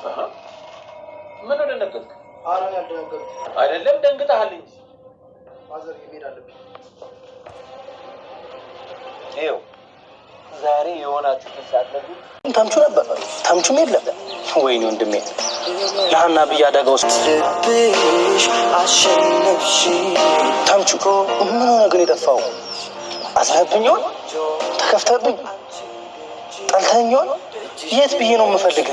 ምን ወደ ነገርክ? አራን ያልደነገርኩ አይደለም ደንግጠሃል እንጂ ማዘር ይሄድ አለብኝ። ይኸው ዛሬ የሆናችሁትን ሳትነግሩ ታምቹ ነበር ታምቹም የለም። ወይኔ ወንድሜ ለሀና ብዬ አደጋ ውስጥ ታምቹ ምን ሆነ ግን የጠፋው? አዝነህብኝ ይሆን? ተከፍተህብኝ? ጠልተኸኝ ይሆን? የት ብዬ ነው የምፈልግህ?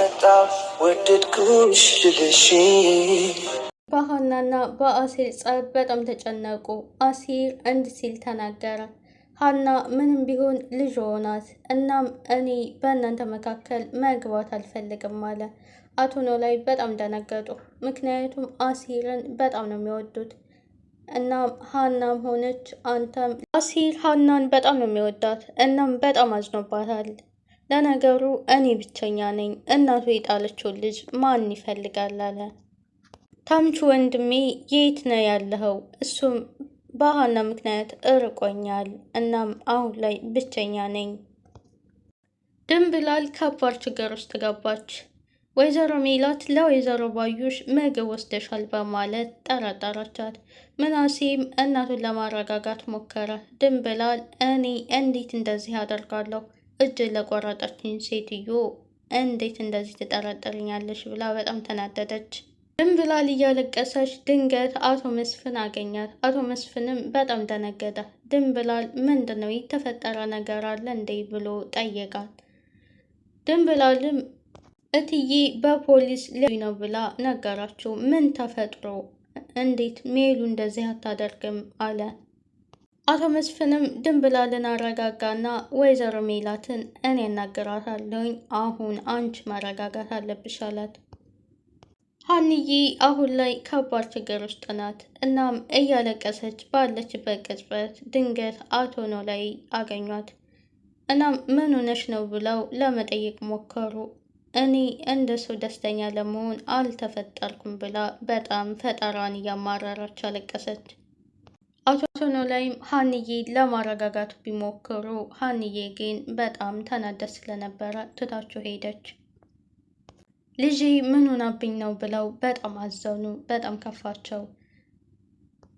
በሀናና በአሲር ጸብ በጣም ተጨነቁ። አሲር እንዲህ ሲል ተናገረ። ሀና ምንም ቢሆን ልጅ ናት። እናም እኔ በእናንተ መካከል መግባት አልፈልግም አለ። አቶ ኖላዊ በጣም ደነገጡ። ምክንያቱም አሲርን በጣም ነው የሚወዱት። እናም ሀናም ሆነች አንተም አሲር ሀናን በጣም ነው የሚወዳት። እናም በጣም አዝኖባታል። ለነገሩ እኔ ብቸኛ ነኝ፣ እናቱ የጣለችውን ልጅ ማን ይፈልጋል አለ። ታምቹ ወንድሜ የት ነው ያለኸው? እሱም በሀና ምክንያት እርቆኛል። እናም አሁን ላይ ብቸኛ ነኝ። ድንብላል ከባድ ችግር ውስጥ ገባች። ወይዘሮ ሜላት ለወይዘሮ ባዩሽ ምግብ ወስደሻል በማለት ጠረጠረቻት። ምናሴም እናቱን ለማረጋጋት ሞከረ። ድንብላል እኔ እንዴት እንደዚህ አደርጋለሁ? እጅ ለቆረጠችኝ ሴትዮ እንዴት እንደዚህ ትጠረጥርኛለሽ? ብላ በጣም ተናደደች። ድንብላል እያለቀሰች ድንገት አቶ መስፍን አገኛት። አቶ መስፍንም በጣም ደነገጠ። ድንብላል ምንድነው የተፈጠረ ነገር አለ እንዴ ብሎ ጠየቃት። ድንብላልም እትዬ በፖሊስ ሊያዩኝ ነው ብላ ነገራችሁ። ምን ተፈጥሮ? እንዴት ሜሉ እንደዚህ አታደርግም አለ። አቶ መስፍንም ድንብላልን አረጋጋና ወይዘሮ ሜላትን እኔ እናገራታለሁኝ፣ አሁን አንቺ መረጋጋት አለብሽ አላት። ሀንዬ አሁን ላይ ከባድ ችግር ውስጥ ናት። እናም እያለቀሰች ባለችበት ቅጽበት ድንገት አቶ ኖላዊ አገኟት። እናም ምን ሆነሽ ነው ብለው ለመጠየቅ ሞከሩ። እኔ እንደሱ ደስተኛ ለመሆን አልተፈጠርኩም ብላ በጣም ፈጠራን እያማረረች አለቀሰች። አቶ ኖላዊም ሀንዬ ለማረጋጋት ቢሞክሩ ሀንዬ ግን በጣም ተናደስ ስለነበረ ትታቸው ሄደች። ልጄ ምን ሆናብኝ ነው ብለው በጣም አዘኑ። በጣም ከፋቸው።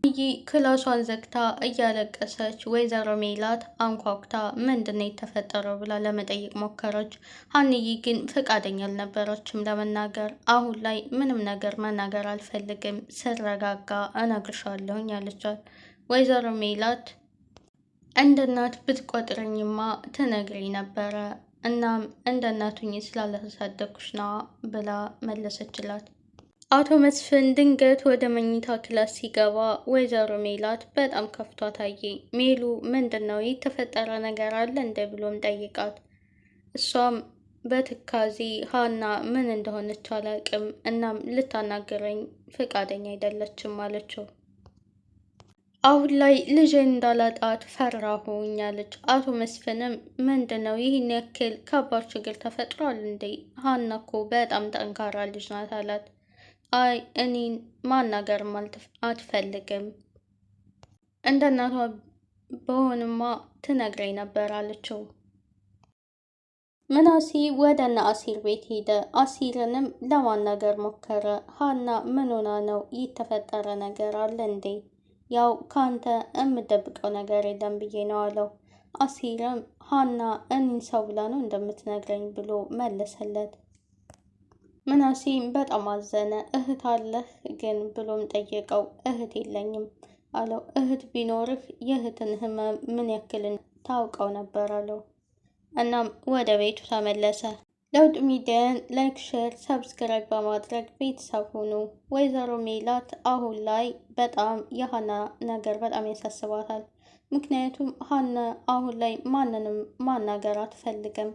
ሀንዬ ክላሷን ዘግታ እያለቀሰች ወይዘሮ ሜላት አንኳኩታ ምንድነው የተፈጠረው ብላ ለመጠየቅ ሞከረች። ሀንዬ ግን ፈቃደኛ አልነበረችም ለመናገር። አሁን ላይ ምንም ነገር መናገር አልፈልግም፣ ስረጋጋ እነግርሻለሁኝ አለቻት። ወይዘሮ ሜላት እንደ እናት ብትቆጥረኝማ ትነግረኝ ነበረ፣ እናም እንደ እናቱኝ ስላላሳደግኩሽ ነዋ ብላ መለሰችላት። አቶ መስፍን ድንገት ወደ መኝታ ክላስ ሲገባ ወይዘሮ ሜላት በጣም ከፍቷ ታየ። ሜሉ ምንድን ነው የተፈጠረ ነገር አለ እንደ ብሎም ጠይቃት። እሷም በትካዜ ሀና ምን እንደሆነች አላቅም፣ እናም ልታናገረኝ ፈቃደኛ አይደለችም አለችው። አሁን ላይ ልጄን እንዳላጣት ፈራሁኝ አለች። አቶ መስፍንም ምንድነው ይህን ያክል ከባድ ችግር ተፈጥሯል እንዴ? ሀና እኮ በጣም ጠንካራ ልጅ ናት አላት። አይ እኔን ማናገርም አትፈልግም፣ እንደ እናቷ በሆንማ ትነግረኝ ነበር አለችው። ምናሴ ወደ እነ አሲር ቤት ሄደ። አሲርንም ለማናገር ሞከረ። ሀና ምን ሆና ነው? የተፈጠረ ነገር አለ እንዴ? ያው ካንተ የምደብቀው ነገር የለም ብዬ ነው አለው። አሲርም ሀና እኔን ሰው ብላ ነው እንደምትነግረኝ ብሎ መለሰለት። ምናሴም በጣም አዘነ። እህት አለህ ግን ብሎም ጠየቀው። እህት የለኝም አለው። እህት ቢኖርህ የእህትን ህመም ምን ያክል ታውቀው ነበር አለው። እናም ወደ ቤቱ ተመለሰ። ለውጥ ሚዲያን ላይክ፣ ሼር፣ ሰብስክራይብ በማድረግ ቤተሰብ ሁኑ። ወይዘሮ ሜላት አሁን ላይ በጣም የሀና ነገር በጣም ያሳስባታል። ምክንያቱም ሀና አሁን ላይ ማንንም ማናገር አትፈልግም።